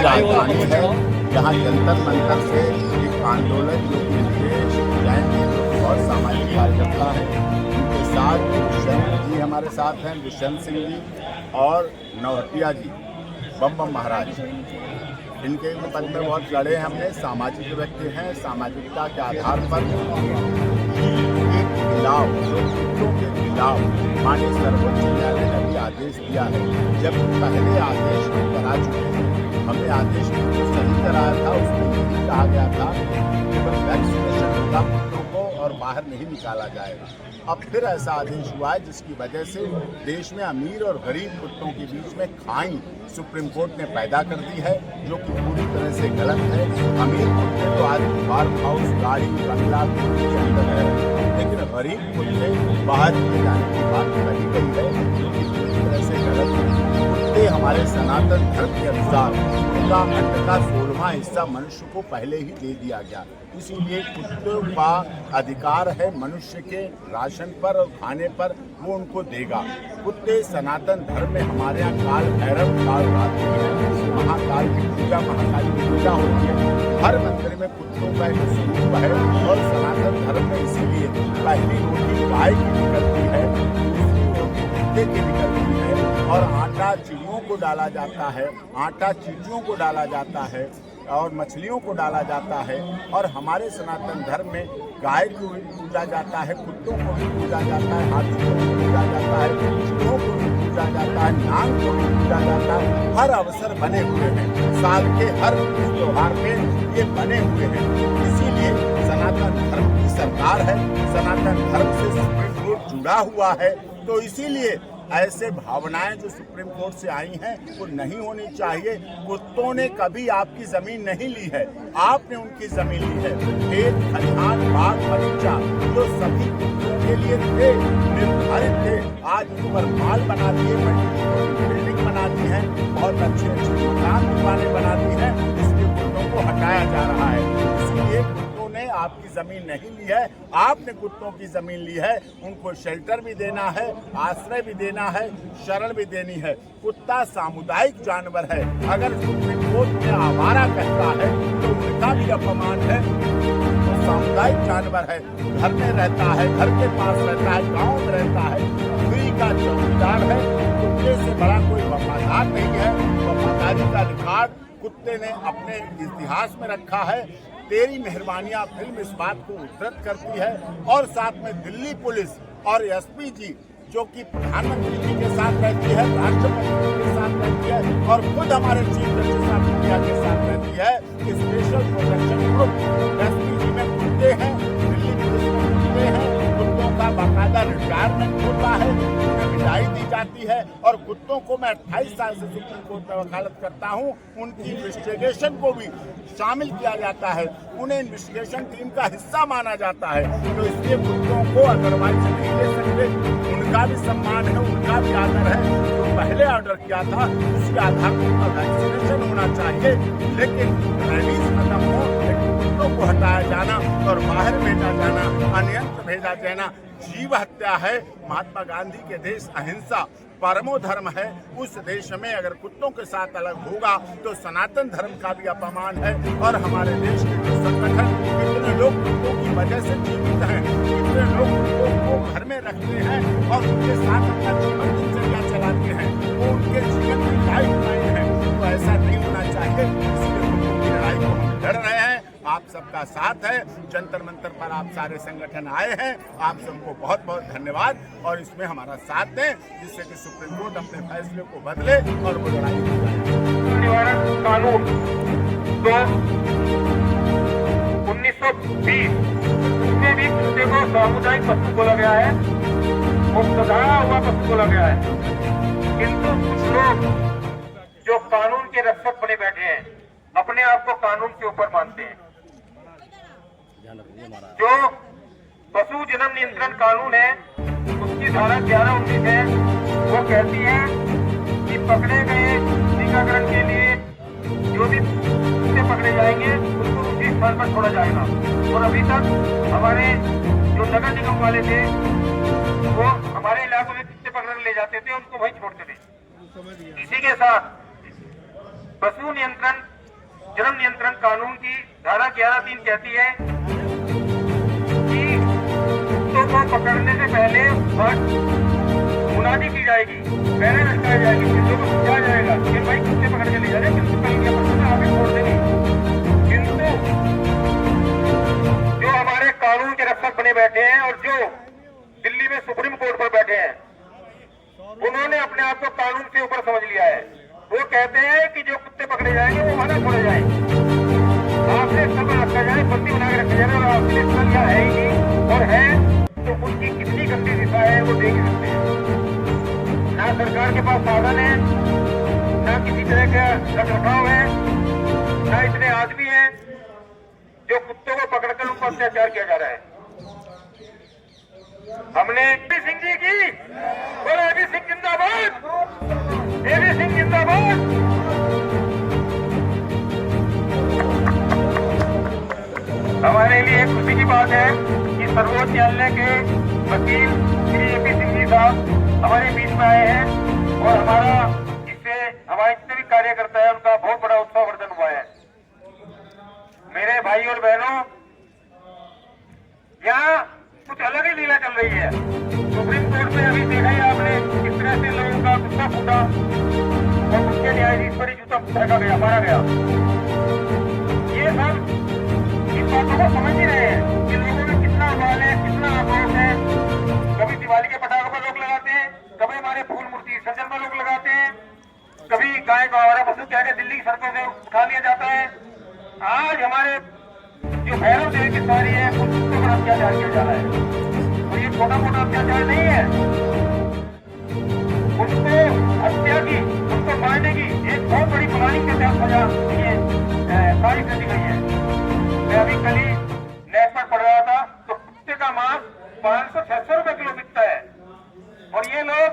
राजधानी है। यहाँ जंतर मंतर से एक आंदोलन जो कि देश जैन और सामाजिक कार्यकर्ता है, उनके साथ दुष्यंत जी हमारे साथ हैं, दुष्यंत सिंह जी और नौहटिया जी, बम बम महाराज, इनके पद में बहुत लड़े हैं हमने। सामाजिक व्यक्ति हैं, सामाजिकता के आधार पर एक खिलाफ कुत्तों के खिलाफ माननीय सर्वोच्च न्यायालय ने भी आदेश दिया है। जब पहले आदेश में करा चुके हैं, हमने आदेश में जो सही कराया था उसमें यही कहा गया था केवल वैक्सीनेशन होगा कुत्तों को और बाहर नहीं निकाला जाएगा। अब फिर ऐसा आदेश हुआ है जिसकी वजह से देश में अमीर और गरीब कुत्तों के बीच में खाई सुप्रीम कोर्ट ने पैदा कर दी है, जो कि पूरी तरह से गलत है। अमीर कुत्ते तो आज फार्म हाउस, गाड़ी, बंगला के अंदर है, लेकिन गरीब कुत्ते बाहर ले जाने की बात कही गई है, जो कि पूरी तरह से गलत है। कुत्ते हमारे सनातन धर्म के अनुसार उनका अंड का 16वां हिस्सा मनुष्य को पहले ही दे दिया गया, इसीलिए कुत्तों का अधिकार है मनुष्य के राशन पर और खाने पर, वो उनको देगा। कुत्ते सनातन धर्म में हमारे यहाँ काल भैरव, काल रात्रि है, महाकाल की पूजा, महाकाल की पूजा होती है। हर मंदिर में कुत्तों का एक स्वरूप है और सनातन धर्म में इसीलिए पहली रोटी गाय की निकलती है, दूसरी रोटी कुत्ते की निकलती है और आटा चिड़ियों को डाला जाता है, आटा चींटियों को डाला जाता है और मछलियों को डाला जाता है। और हमारे सनातन धर्म में गाय को भी पूजा जाता है, कुत्तों को भी पूजा जाता है, हाथी को भी पूजा जाता है, चूहों को भी पूजा जाता है, नाग को भी पूजा जाता है। हर अवसर बने हुए हैं, साल के हर त्योहार पे ये बने हुए हैं। इसीलिए सनातन धर्म की सरकार है, सनातन धर्म से सुप्रीम कोर्ट जुड़ा हुआ है, तो इसीलिए ऐसे भावनाएं जो सुप्रीम कोर्ट से आई हैं वो नहीं होनी चाहिए। कुत्तों ने कभी आपकी जमीन नहीं ली है, आपने उनकी जमीन ली है। खेत, खलिहान, बाग, बगीचा जो सभी कुत्तों के लिए थे, निर्धारित थे, आज उन पर माल बना दिए, बिल्डिंग बना दी है, बहुत अच्छे अच्छे मकान दुकानें बना दी है, इसलिए कुत्तों को हटाया जा रहा है। इसलिए ने आपकी जमीन नहीं ली है, आपने कुत्तों की जमीन ली है, उनको शेल्टर भी देना है, आश्रय भी देना है, शरण भी देनी है। कुत्ता सामुदायिक जानवर है, अगर सुप्रीम कोर्ट में आवारा कहता है तो उनका भी अपमान है। तो सामुदायिक जानवर है, घर में रहता है, घर के पास रहता है, गाँव में रहता है, फ्री का चौकीदार है। कुत्ते से बड़ा कोई वफादार नहीं है। वफादारी का रिकॉर्ड कुत्ते ने अपने इतिहास में रखा है। तेरी मेहरबानियां फिल्म इस बात को उद्धृत करती है और साथ में दिल्ली पुलिस और एसपी जी जो कि प्रधानमंत्री जी के साथ रहती है, राष्ट्रपति जी के साथ रहती है और खुद हमारे चीफ जस्टिस ऑफ इंडिया के साथ रहती है। स्पेशल प्रोटेक्शन ग्रुप एसपी जी में कुत्ते हैं, दिल्ली पुलिस में कुत्ते हैं, कुत्तों का बाकायदा रिटायरमेंट होता है, उन्हें विदाई दी जाती है और कुत्तों को मैं 28 साल से सुप्रीम कोर्ट में वकालत करता हूँ, उनकी इन्वेस्टिगेशन को भी शामिल किया जाता है, उन्हें इन्वेस्टिगेशन टीम का हिस्सा माना जाता है। तो इसलिए कुत्तों को अदरवाइज नहीं ले सकते, उनका भी सम्मान है, उनका भी आदर है। जो पहले ऑर्डर किया था उसके आधार पर वैक्सीनेशन होना चाहिए, लेकिन रेबीज खत्म हो, कुत्तों को हटाया जाना और बाहर भेजा जाना, अन्यत्र भेजा जाना जीव हत्या है। महात्मा गांधी के देश अहिंसा परमो धर्म है, उस देश में अगर कुत्तों के साथ अलग होगा तो सनातन धर्म का भी अपमान है। और हमारे देश के जो संगठन, कितने लोग कुत्तों की वजह से जीवित हैं, कितने लोग कुत्तों को घर में रखते हैं और उनके साथ अपना जीवन दिनचर्या चलाते हैं, वो उनके जीवन की लाइफ लाइन है। तो ऐसा नहीं होना चाहिए, इसलिए कुत्तों की लड़ाई को हम लड़ रहे हैं। आप सबका साथ है, जंतर मंतर पर आप सारे संगठन आए हैं, आप सबको बहुत बहुत धन्यवाद और इसमें हमारा साथ दें जिससे कि सुप्रीम कोर्ट अपने फैसले को बदले और वो लड़ाई निवारण कानून तो 1920 उसमें भी कुत्ते को सामुदायिक पशु बोला गया है, मुक्तधारा हुआ पशु बोला गया है। किंतु कुछ लोग जो कानून के रक्षक बने बैठे हैं, अपने आप को कानून के ऊपर मानते हैं। जो पशु जन्म नियंत्रण कानून है उसकी धारा 11-19 है, वो कहती है कि पकड़े गए टीकाकरण के लिए जो भी कुत्ते पकड़े जाएंगे उसको उसी स्थान पर छोड़ा जाएगा। और अभी तक हमारे जो नगर निगम वाले थे वो हमारे इलाकों में कुत्ते पकड़ने ले जाते थे, उनको वहीं छोड़ते थे। इसी के साथ पशु नियंत्रण जन्म नियंत्रण कानून की धारा 11(3) कहती है कि कुत्तों को पकड़ने से पहले मुनादी की जाएगी, पहले लटकाई जाएगी, चीजों को समझाया जाएगा कि भाई कुत्ते पकड़ के ले जा रहे हैं, किंतु कल क्या पकड़ना आगे छोड़ देंगे। किंतु जो हमारे कानून के रक्षक बने बैठे हैं और जो दिल्ली में सुप्रीम कोर्ट पर बैठे हैं, उन्होंने अपने आप को कानून से ऊपर समझ लिया है। वो कहते हैं कि जो कुत्ते पकड़े जाएंगे वो वहां छोड़े जाएंगे, आपसे स्थल पर रखा जाए, बंदी बना के रखा जाए, और आपके लिए स्थल यहाँ है ही नहीं, और है तो उनकी कितनी गंदी दिशा है वो देख ही सकते हैं। ना सरकार के पास साधन है, ना किसी तरह का रख रखाव है, ना इतने आदमी हैं जो कुत्तों को पकड़कर उन पर अत्याचार किया जा रहा है। हमने एबी सिंह जी की, बोलो एबी सिंह जिंदाबाद, एबी सिंह जिंदाबाद। हमारे लिए खुशी की बात है कि सर्वोच्च न्यायालय के वकील श्री एबी सिंह जी साहब हमारे बीच में आए हैं, और हमारा इससे हमारे जितने भी कार्यकर्ता है उनका बहुत बड़ा उत्साहवर्धन हुआ है। मेरे भाई और बहनों, यहाँ कुछ अलग ही लीला चल रही है। सुप्रीम कोर्ट में अभी देखा ही आपने किस तरह से लोगों का गुस्सा फूटा और उनके न्यायाधीश पर ही जूता फेंका गया, मारा गया। ये सब इस बातों को समझ ही रहे हैं कि लोगों में कितना अभाव है, कितना आक्रोश है। कभी दिवाली के पटाखों पर लोग लगाते हैं, कभी हमारे फूल मूर्ति विसर्जन पर लोग लगाते हैं, कभी गाय को हमारा पशु क्या दिल्ली की सड़कों से उठा लिया जाता है। आज हमारे जो भैरव देवी की सवारी है उन कुत्तों पर अत्याचार किया जा रहा है, और ये छोटा मोटा अत्याचार नहीं है। उनको हत्या की, उनको मारने की एक बहुत बड़ी प्लानिंग के तहत सजा तारीफ दी गई है। मैं अभी कल ही नेट पर पढ़ रहा था तो कुत्ते का मांस 500-600 रुपए किलो बिकता है, और ये लोग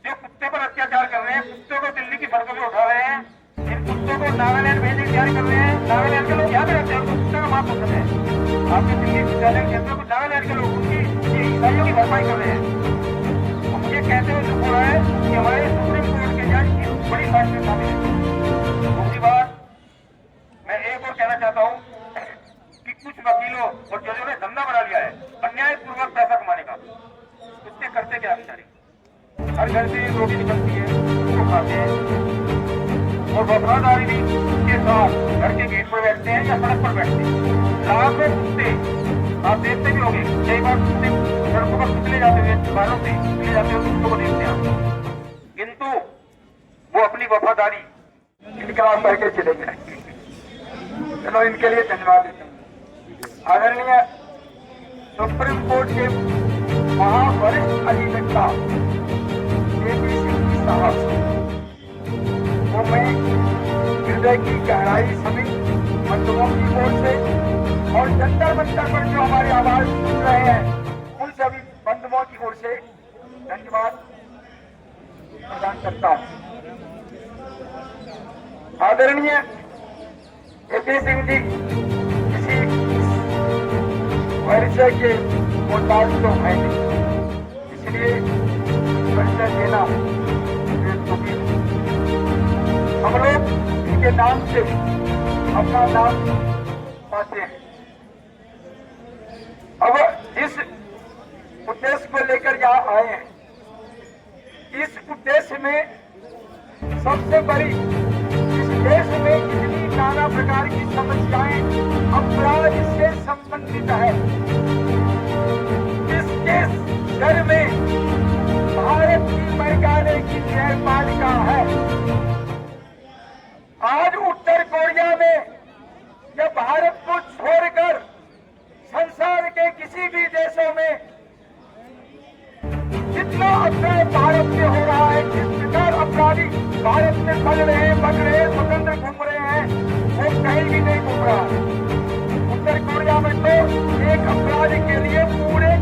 जो कुत्ते पर अत्याचार कर रहे हैं, कुत्तों को दिल्ली की सड़कों पर उठा रहे हैं, इन कुत्तों को नागालैंड भेजने की तैयारी कर रहे हैं। नागालैंड के लोग यहाँ पे रहते हैं, उनको कुत्ते का मांस पसंद है। आपके दिल्ली विद्यालय क्षेत्र में नागालैंड के लोग उनकी ईसाइयों की भरपाई कर रहे हैं। तो मुझे कहते हुए दुख हो रहा है कि हमारे सुप्रीम कोर्ट के जज की बड़ी बात में शामिल है। दूसरी बात मैं एक और कहना चाहता हूँ कि कुछ वकीलों और जजों ने धंधा बना लिया है अन्यायपूर्वक पैसा कमाने का। कुत्ते करते क्या बेचारे, हर घर से रोटी निकलती है, उसको खाते हैं, और वफादारी के साथ घर के गेट पर बैठते हैं या सड़क पर बैठते हैं। लाखों कुत्ते आप देखते भी होंगे, कई बार कुत्ते सड़कों पर निकले जाते हुए, बाहरों से निकले जाते हुए कुत्तों को देखते हैं, किंतु वो अपनी वफादारी इनकलाब करके चले जाएंगे। चलो इनके लिए धन्यवाद देता हूँ। आदरणीय सुप्रीम कोर्ट के महावरिष्ठ अधिवक्ता एबी सिंह जी साहब को मैं हृदय की गहराई समेत बंधुओं की ओर से और जंतर मंतर पर जो हमारी आवाज सुन रहे हैं उन सभी बंधुओं की ओर से धन्यवाद प्रदान करता हूँ। आदरणीय एबी सिंह जी किसी परिचय के मोहताज तो है नहीं, इसलिए परिचय देना हम लोग इनके नाम से अपना नाम पाते हैं। अब इस उद्देश्य को लेकर यहाँ आए हैं, इस उद्देश्य में सबसे बड़ी इस देश में इतनी नाना प्रकार की समस्याएं अपराध से संबंधित है, इसके सर में भारत की मैकाले की न्यायपालिका है। आज उत्तर कोरिया में जब भारत को छोड़कर संसार के किसी भी देशों में जितना अपराध भारत में हो रहा है, जिस प्रकार अपराधी भारत में बढ़ रहे हैं, बढ़ रहे हैं, स्वतंत्र घूम रहे हैं, वो कहीं भी नहीं घूम रहा। उत्तर कोरिया में तो एक अपराधी के लिए पूरे